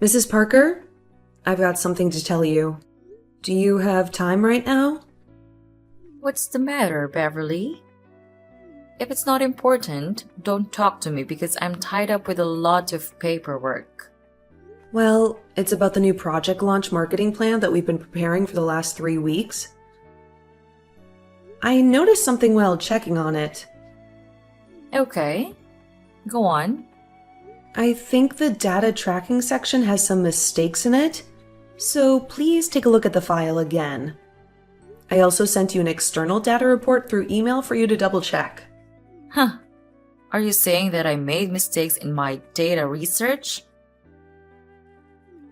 Mrs. Parker, I've got something to tell you. Do you have time right now? What's the matter, Beverly? If it's not important, don't talk to me because I'm tied up with a lot of paperwork. Well, it's about the new project launch marketing plan that we've been preparing for the last 3 weeks. I noticed something while checking on it. Okay, go on. I think the data tracking section has some mistakes in it, so please take a look at the file again. I also sent you an external data report through email for you to double check. Huh. Are you saying that I made mistakes in my data research?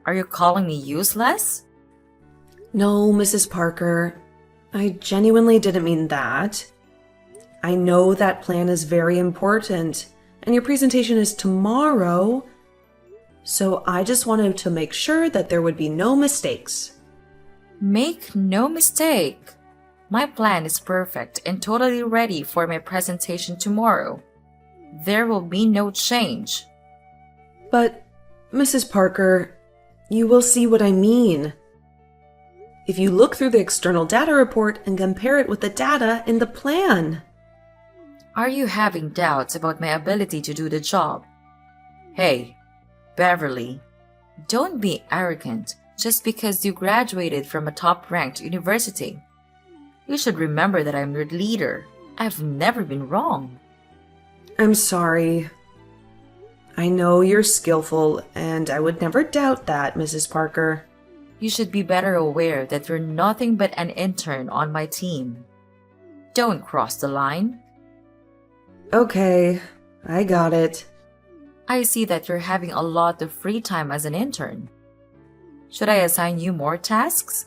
Are you calling me useless? No, Mrs. Parker. I genuinely didn't mean that. I know that plan is very important, and your presentation is tomorrow, so I just wanted to make sure that there would be no mistakes. Make no mistake. My plan is perfect and totally ready for my presentation tomorrow. There will be no change. But, Mrs. Parker, you will see what I mean. If you look through the external data report and compare it with the data in the plan. Are you having doubts about my ability to do the job? Hey, Beverly, don't be arrogant just because you graduated from a top-ranked university. You should remember that I'm your leader. I've never been wrong. I'm sorry. I know you're skillful, and I would never doubt that, Mrs. Parker. You should be better aware that you're nothing but an intern on my team. Don't cross the line. Okay, I got it. I see that you're having a lot of free time as an intern. Should I assign you more tasks?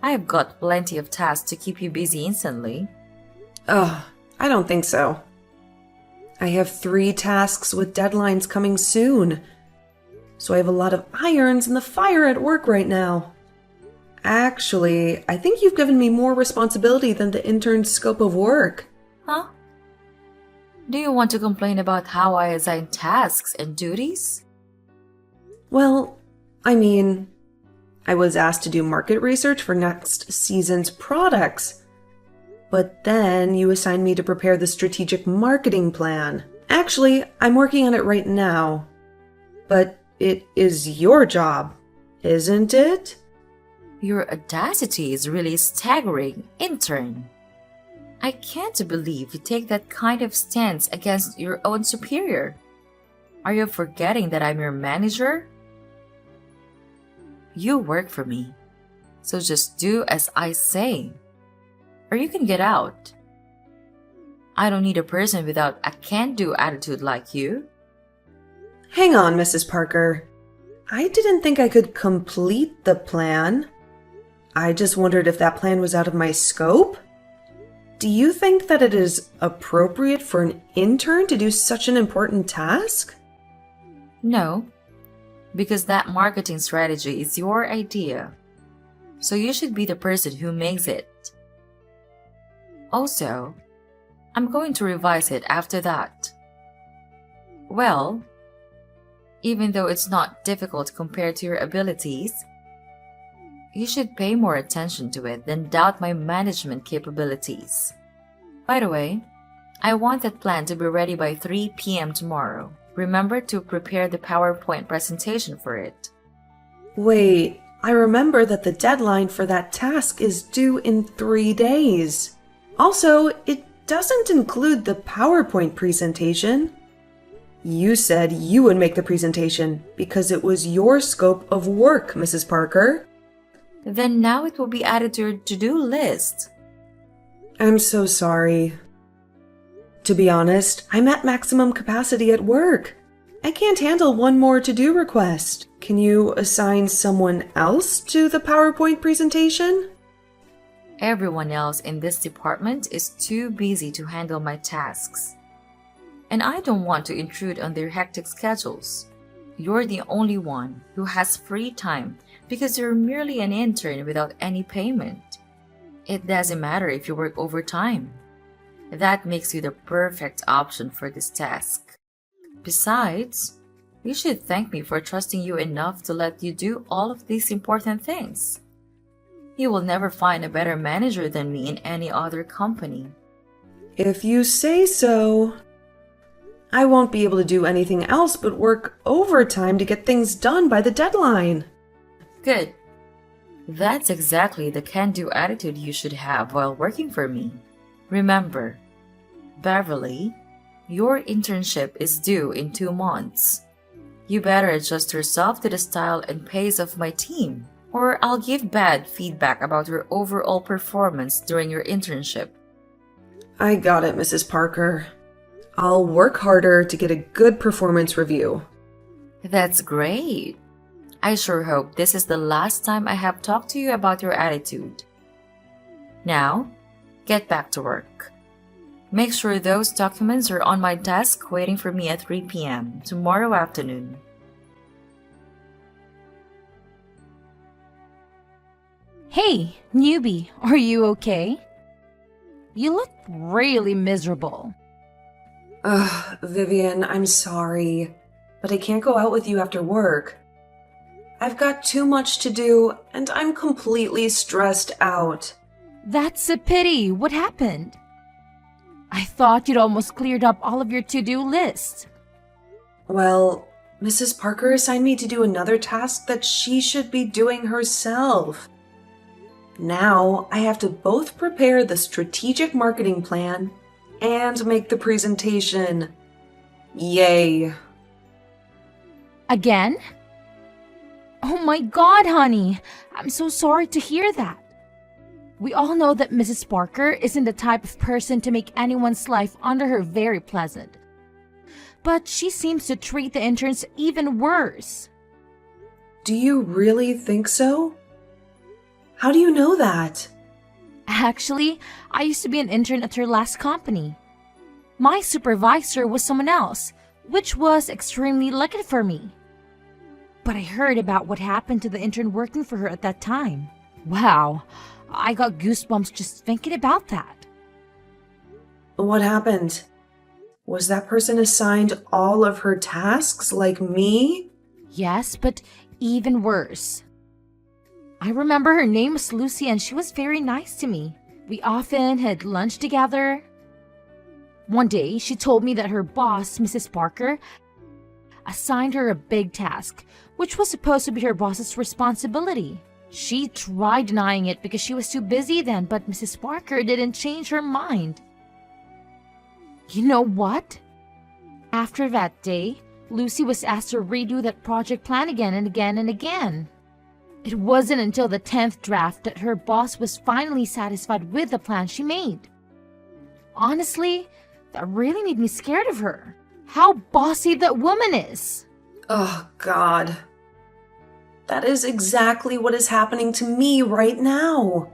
I've got plenty of tasks to keep you busy instantly. Ugh, I don't think so. I have 3 tasks with deadlines coming soon, so I have a lot of irons in the fire at work right now. Actually, I think you've given me more responsibility than the intern's scope of work. Huh? Do you want to complain about how I assign tasks and duties? Well, I mean, I was asked to do market research for next season's products, but then you assigned me to prepare the strategic marketing plan. Actually, I'm working on it right now. But it is your job, isn't it? Your audacity is really staggering, intern. I can't believe you take that kind of stance against your own superior. Are you forgetting that I'm your manager? You work for me, so just do as I say, or you can get out. I don't need a person without a can-do attitude like you. Hang on, Mrs. Parker. I didn't think I could complete the plan. I just wondered if that plan was out of my scope. Do you think that it is appropriate for an intern to do such an important task? No, because that marketing strategy is your idea. So you should be the person who makes it. Also, I'm going to revise it after that. Well, even though it's not difficult compared to your abilities, you should pay more attention to it than doubt my management capabilities. By the way, I want that plan to be ready by 3 p.m. tomorrow. Remember to prepare the PowerPoint presentation for it. Wait, I remember that the deadline for that task is due in 3 days. Also, it doesn't include the PowerPoint presentation. You said you would make the presentation because it was your scope of work, Mrs. Parker. Then now it will be added to your to-do list. I'm so sorry. To be honest, I'm at maximum capacity at work. I can't handle one more to-do request. Can you assign someone else to the PowerPoint presentation? Everyone else in this department is too busy to handle my tasks. And I don't want to intrude on their hectic schedules. You're the only one who has free time because you're merely an intern without any payment. It doesn't matter if you work overtime. That makes you the perfect option for this task. Besides, You should thank me for trusting you enough to let you do all of these important things. You will never find a better manager than me in any other company. If you say so. I won't be able to do anything else but work overtime to get things done by the deadline. Good. That's exactly the can-do attitude you should have while working for me. Remember, Beverly, your internship is due in 2 months. You better adjust yourself to the style and pace of my team, or I'll give bad feedback about your overall performance during your internship. I got it, Mrs. Parker. I'll work harder to get a good performance review. That's great. I sure hope this is the last time I have talked to you about your attitude. Now, get back to work. Make sure those documents are on my desk waiting for me at 3 p.m. tomorrow afternoon. Hey, newbie, are you okay? You look really miserable. Ugh, Vivian, I'm sorry, but I can't go out with you after work. I've got too much to do, and I'm completely stressed out. That's a pity. What happened? I thought you'd almost cleared up all of your to-do list. Well, Mrs. Parker assigned me to do another task that she should be doing herself. Now I have to both prepare the strategic marketing plan and make the presentation. Yay. Again? Oh my god, honey. I'm so sorry to hear that. We all know that Mrs. Parker isn't the type of person to make anyone's life under her very pleasant. But she seems to treat the interns even worse. Do you really think so? How do you know that? Actually, I used to be an intern at her last company. My supervisor was someone else, which was extremely lucky for me. But I heard about what happened to the intern working for her at that time. Wow, I got goosebumps just thinking about that. What happened? Was that person assigned all of her tasks like me? Yes, but even worse. I remember her name was Lucy and she was very nice to me. We often had lunch together. One day, she told me that her boss, Mrs. Parker, assigned her a big task, which was supposed to be her boss's responsibility. She tried denying it because she was too busy then, but Mrs. Parker didn't change her mind. You know what? After that day, Lucy was asked to redo that project plan again and again and again. It wasn't until the 10th draft that her boss was finally satisfied with the plan she made. Honestly, that really made me scared of her. How bossy that woman is. Oh, God. That is exactly what is happening to me right now.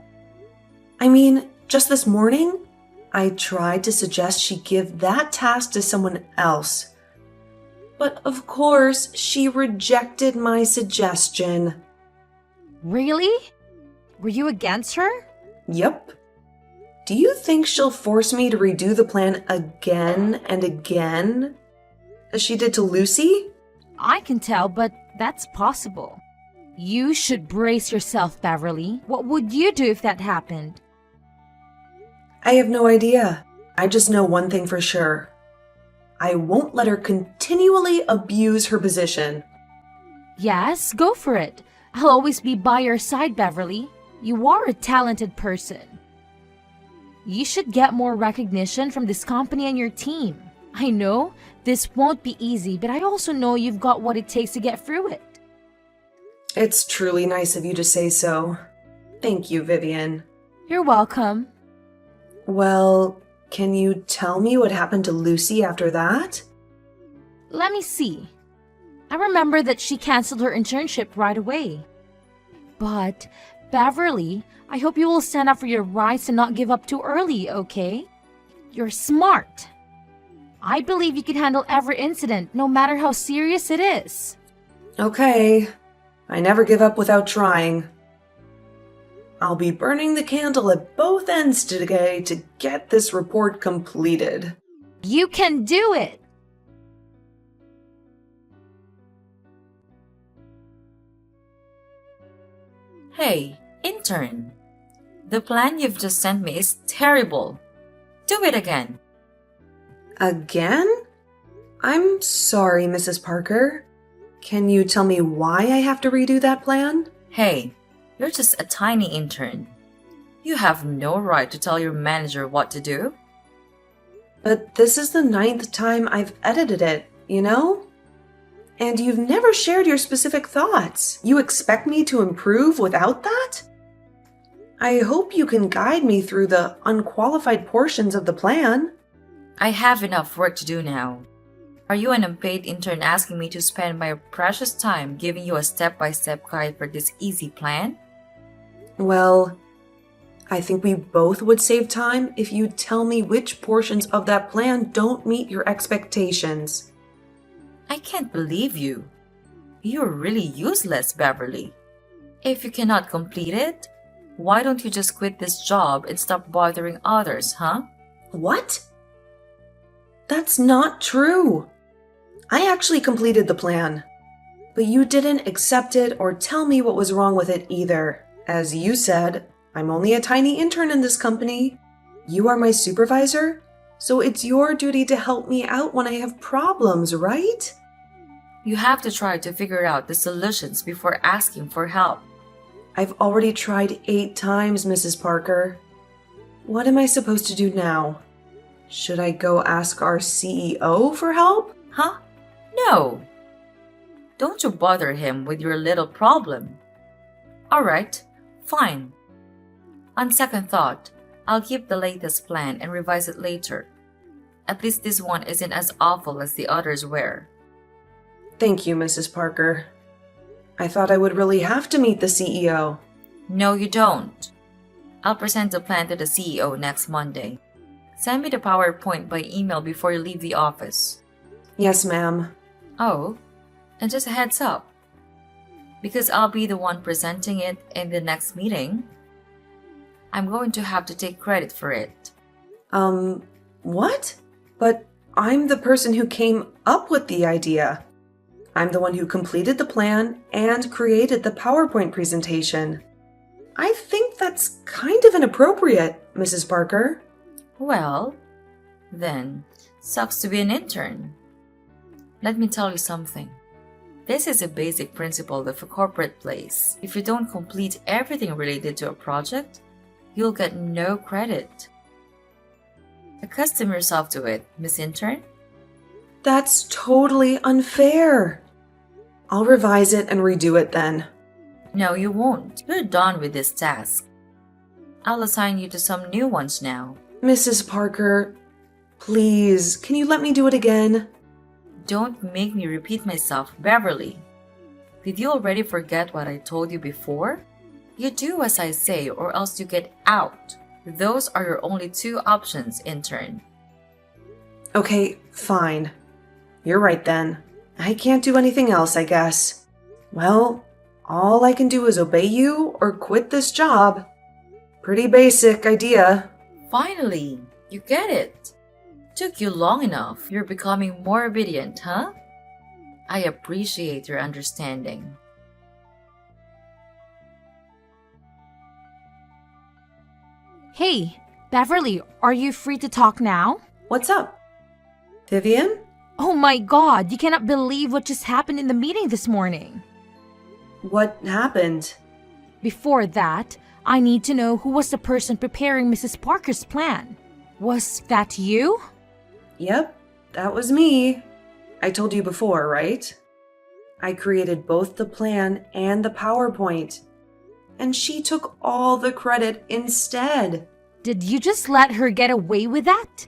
I mean, just this morning, I tried to suggest she give that task to someone else. But of course, she rejected my suggestion. Really? Were you against her? Yep. Do you think she'll force me to redo the plan again and again, as she did to Lucy? I can tell, but that's possible. You should brace yourself, Beverly. What would you do if that happened? I have no idea. I just know one thing for sure. I won't let her continually abuse her position. Yes, go for it. I'll always be by your side, Beverly. You are a talented person. You should get more recognition from this company and your team. I know this won't be easy, but I also know you've got what it takes to get through it. It's truly nice of you to say so. Thank you, Vivian. You're welcome. Well, can you tell me what happened to Lucy after that? Let me see. I remember that she canceled her internship right away. But, Beverly, I hope you will stand up for your rights and not give up too early, okay? You're smart. I believe you can handle every incident, no matter how serious it is. Okay. I never give up without trying. I'll be burning the candle at both ends today to get this report completed. You can do it! Hey, intern. The plan you've just sent me is terrible. Do it again. Again? I'm sorry, Mrs. Parker. Can you tell me why I have to redo that plan? Hey, you're just a tiny intern. You have no right to tell your manager what to do. But this is the 9th time I've edited it, you know? And you've never shared your specific thoughts. You expect me to improve without that? I hope you can guide me through the unqualified portions of the plan. I have enough work to do now. Are you an unpaid intern asking me to spend my precious time giving you a step-by-step guide for this easy plan? Well, I think we both would save time if you tell me which portions of that plan don't meet your expectations. I can't believe you. You're really useless, Beverly. If you cannot complete it, why don't you just quit this job and stop bothering others, huh? What? That's not true. I actually completed the plan, but you didn't accept it or tell me what was wrong with it either. As you said, I'm only a tiny intern in this company. You are my supervisor, so it's your duty to help me out when I have problems, right? You have to try to figure out the solutions before asking for help. I've already tried 8 times, Mrs. Parker. What am I supposed to do now? Should I go ask our CEO for help? Huh? No. Don't you bother him with your little problem. Alright, fine. On second thought, I'll keep the latest plan and revise it later. At least this one isn't as awful as the others were. Thank you, Mrs. Parker. I thought I would really have to meet the CEO. No, you don't. I'll present the plan to the CEO next Monday. Send me the PowerPoint by email before you leave the office. Yes, ma'am. Oh, and just a heads up. Because I'll be the one presenting it in the next meeting, I'm going to have to take credit for it. What? But I'm the person who came up with the idea. I'm the one who completed the plan and created the PowerPoint presentation. I think that's kind of inappropriate, Mrs. Parker. Well, then, sucks to be an intern. Let me tell you something. This is a basic principle of a corporate place. If you don't complete everything related to a project, you'll get no credit. Accustom yourself to it, Miss Intern. That's totally unfair. I'll revise it and redo it then. No, you won't. You're done with this task. I'll assign you to some new ones now. Mrs. Parker, please, can you let me do it again? Don't make me repeat myself, Beverly. Did you already forget what I told you before? You do as I say or else you get out. Those are your only 2 options, intern. Okay, fine. You're right then. I can't do anything else, I guess. Well, all I can do is obey you or quit this job. Pretty basic idea. Finally, you get it. Took you long enough. You're becoming more obedient, huh? I appreciate your understanding. Hey, Beverly, are you free to talk now? What's up? Vivian? Oh my god, you cannot believe what just happened in the meeting this morning. What happened? Before that, I need to know who was the person preparing Mrs. Parker's plan. Was that you? Yep, that was me. I told you before, right? I created both the plan and the PowerPoint. And she took all the credit instead. Did you just let her get away with that?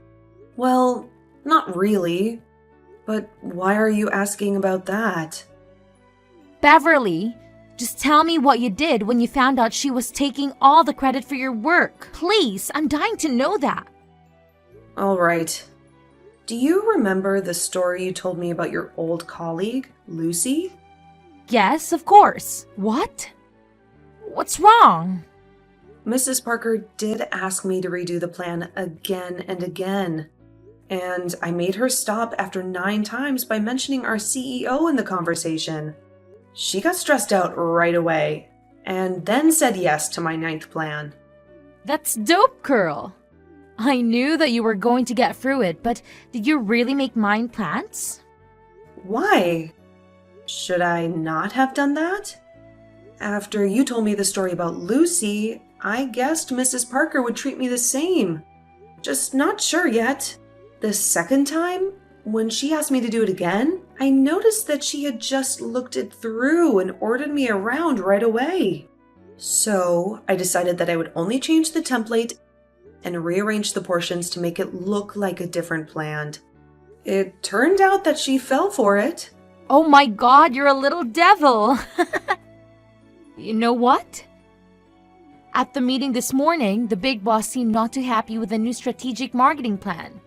Well, not really. But why are you asking about that? Beverly, just tell me what you did when you found out she was taking all the credit for your work. Please, I'm dying to know that. All right. Do you remember the story you told me about your old colleague, Lucy? Yes, of course. What? What's wrong? Mrs. Parker did ask me to redo the plan again and again. And I made her stop after 9 times by mentioning our CEO in the conversation. She got stressed out right away. and then said yes to my ninth plan. That's dope, Curl. I knew that you were going to get through it, but did you really make mind plans? Why? Should I not have done that? After you told me the story about Lucy, I guessed Mrs. Parker would treat me the same. Just not sure yet. The second time, when she asked me to do it again, I noticed that she had just looked it through and ordered me around right away. So I decided that I would only change the template and rearrange the portions to make it look like a different plan. It turned out that she fell for it. Oh my god, you're a little devil! You know what? At the meeting this morning, the big boss seemed not too happy with the new strategic marketing plan.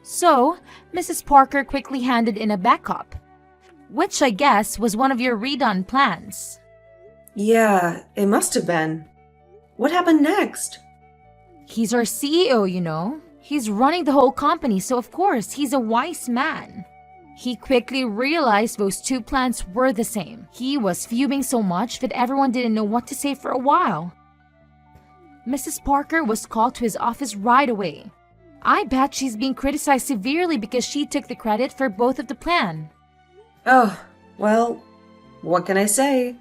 So, Mrs. Parker quickly handed in a backup, which I guess was one of your redone plans. Yeah, it must have been. What happened next? He's our CEO, you know. He's running the whole company, so of course, he's a wise man. He quickly realized those two plans were the same. He was fuming so much that everyone didn't know what to say for a while. Mrs. Parker was called to his office right away. I bet she's being criticized severely because she took the credit for both of the plan. Oh, well, what can I say?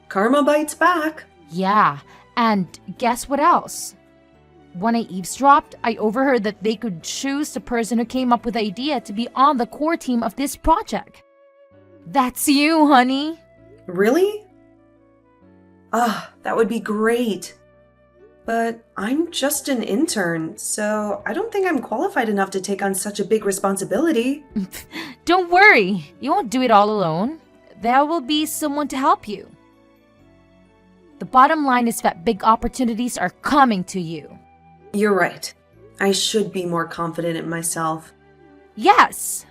Karma bites back. Yeah, and guess what else? When I eavesdropped, I overheard that they could choose the person who came up with the idea to be on the core team of this project. That's you, honey. Really? That would be great. But I'm just an intern, so I don't think I'm qualified enough to take on such a big responsibility. Don't worry, you won't do it all alone. There will be someone to help you. The bottom line is that big opportunities are coming to you. You're right. I should be more confident in myself. Yes!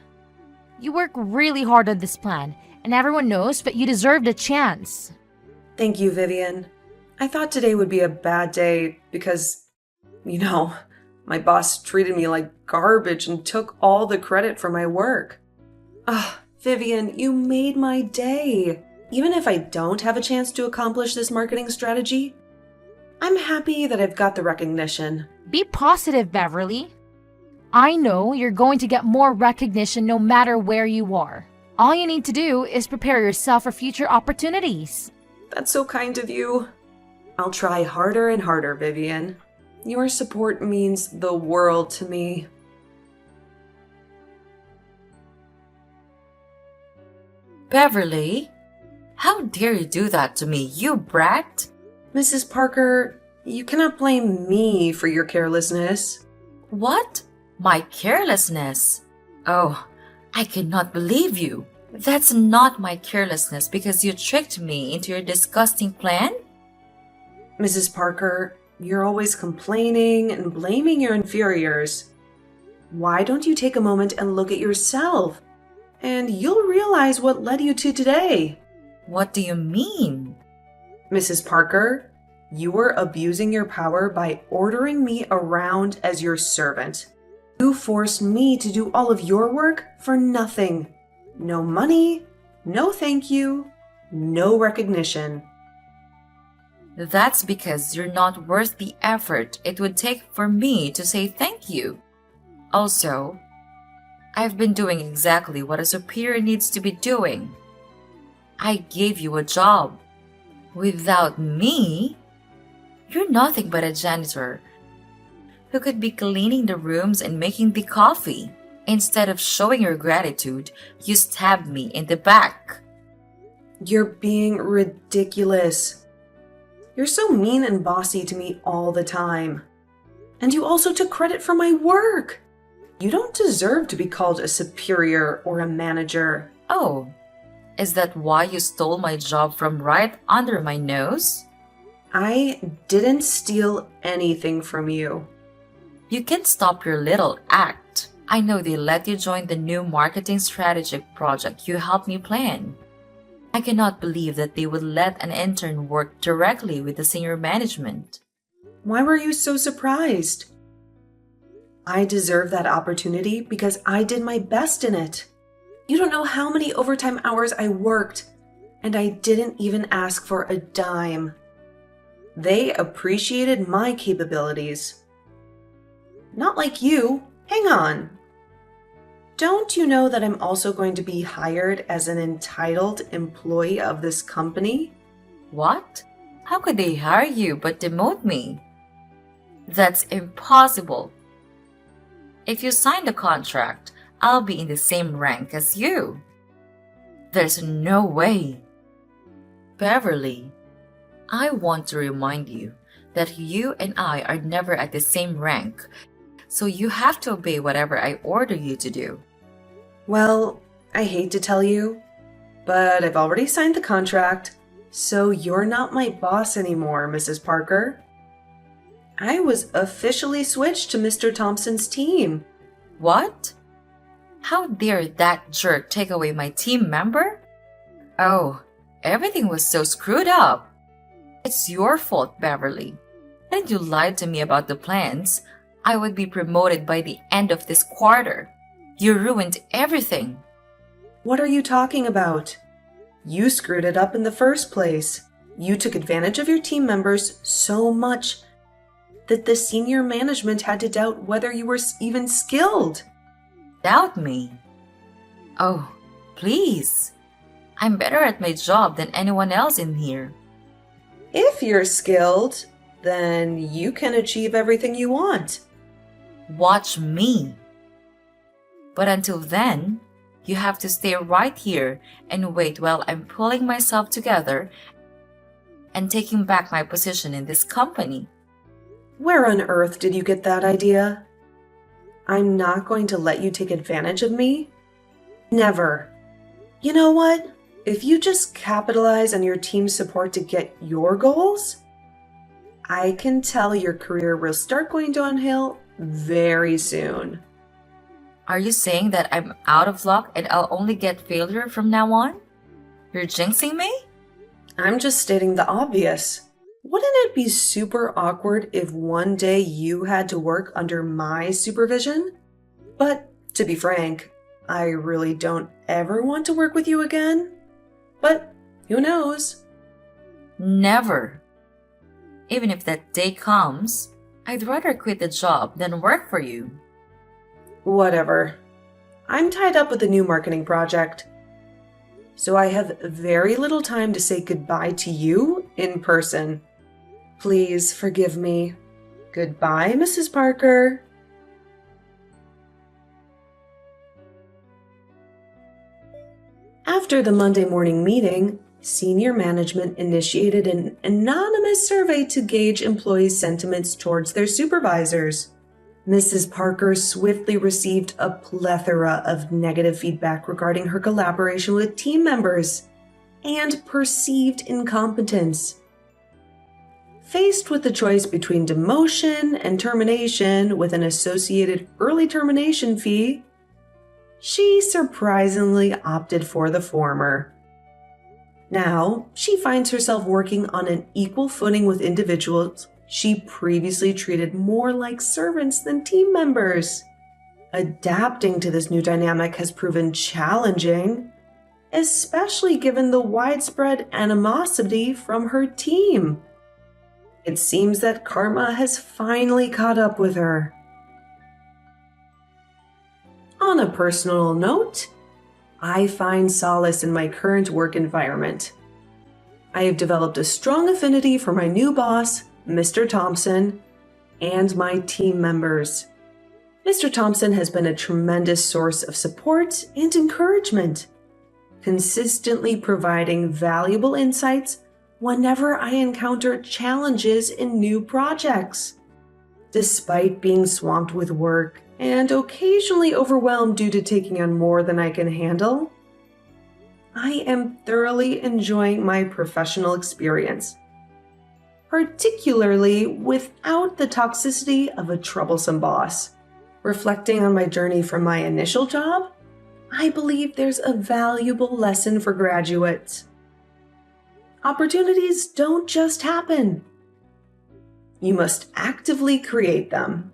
You work really hard on this plan, and everyone knows that you deserve the chance. Thank you, Vivian. I thought today would be a bad day because, my boss treated me like garbage and took all the credit for my work. Vivian, you made my day. Even if I don't have a chance to accomplish this marketing strategy, I'm happy that I've got the recognition. Be positive, Beverly. I know you're going to get more recognition no matter where you are. All you need to do is prepare yourself for future opportunities. That's so kind of you. I'll try harder and harder, Vivian. Your support means the world to me. Beverly, how dare you do that to me, you brat? Mrs. Parker, you cannot blame me for your carelessness. What? My carelessness? Oh, I cannot believe you. That's not my carelessness because you tricked me into your disgusting plan? Mrs. Parker, you're always complaining and blaming your inferiors. Why don't you take a moment and look at yourself? And you'll realize what led you to today. What do you mean? Mrs. Parker, you were abusing your power by ordering me around as your servant. You forced me to do all of your work for nothing. No money, no thank you, no recognition. That's because you're not worth the effort it would take for me to say thank you. Also, I've been doing exactly what a superior needs to be doing. I gave you a job. Without me, you're nothing but a janitor who could be cleaning the rooms and making the coffee. Instead of showing your gratitude, you stabbed me in the back. You're being ridiculous. You're so mean and bossy to me all the time. And you also took credit for my work. You don't deserve to be called a superior or a manager. Oh, is that why you stole my job from right under my nose? I didn't steal anything from you. You can stop your little act. I know they let you join the new marketing strategic project you helped me plan. I cannot believe that they would let an intern work directly with the senior management. Why were you so surprised? I deserve that opportunity because I did my best in it. You don't know how many overtime hours I worked, and I didn't even ask for a dime. They appreciated my capabilities. Not like you. Hang on. Don't you know that I'm also going to be hired as an entitled employee of this company? What? How could they hire you but demote me? That's impossible. If you sign the contract, I'll be in the same rank as you. There's no way. Beverly, I want to remind you that you and I are never at the same rank, so you have to obey whatever I order you to do. Well, I hate to tell you, but I've already signed the contract, so you're not my boss anymore, Mrs. Parker. I was officially switched to Mr. Thompson's team. What? How dare that jerk take away my team member? Oh, everything was so screwed up. It's your fault, Beverly. And you lied to me about the plans. I would be promoted by the end of this quarter. You ruined everything. What are you talking about? You screwed it up in the first place. You took advantage of your team members so much that the senior management had to doubt whether you were even skilled. Doubt me? Oh, please. I'm better at my job than anyone else in here. If you're skilled, then you can achieve everything you want. Watch me. But until then, you have to stay right here and wait while I'm pulling myself together and taking back my position in this company. Where on earth did you get that idea? I'm not going to let you take advantage of me. Never. You know what? If you just capitalize on your team's support to get your goals, I can tell your career will start going downhill very soon. Are you saying that I'm out of luck and I'll only get failure from now on? You're jinxing me? I'm just stating the obvious. Wouldn't it be super awkward if one day you had to work under my supervision? But to be frank, I really don't ever want to work with you again. But who knows? Never. Even if that day comes, I'd rather quit the job than work for you. Whatever. I'm tied up with a new marketing project. So I have very little time to say goodbye to you in person. Please forgive me. Goodbye, Mrs. Parker. After the Monday morning meeting, senior management initiated an anonymous survey to gauge employees' sentiments towards their supervisors. Mrs. Parker swiftly received a plethora of negative feedback regarding her collaboration with team members and perceived incompetence. Faced with the choice between demotion and termination with an associated early termination fee, she surprisingly opted for the former. Now, she finds herself working on an equal footing with individuals she previously treated more like servants than team members. Adapting to this new dynamic has proven challenging, especially given the widespread animosity from her team. It seems that karma has finally caught up with her. On a personal note, I find solace in my current work environment. I have developed a strong affinity for my new boss, Mr. Thompson, and my team members. Mr. Thompson has been a tremendous source of support and encouragement, consistently providing valuable insights whenever I encounter challenges in new projects. Despite being swamped with work and occasionally overwhelmed due to taking on more than I can handle, I am thoroughly enjoying my professional experience, particularly without the toxicity of a troublesome boss. Reflecting on my journey from my initial job, I believe there's a valuable lesson for graduates. Opportunities don't just happen. You must actively create them.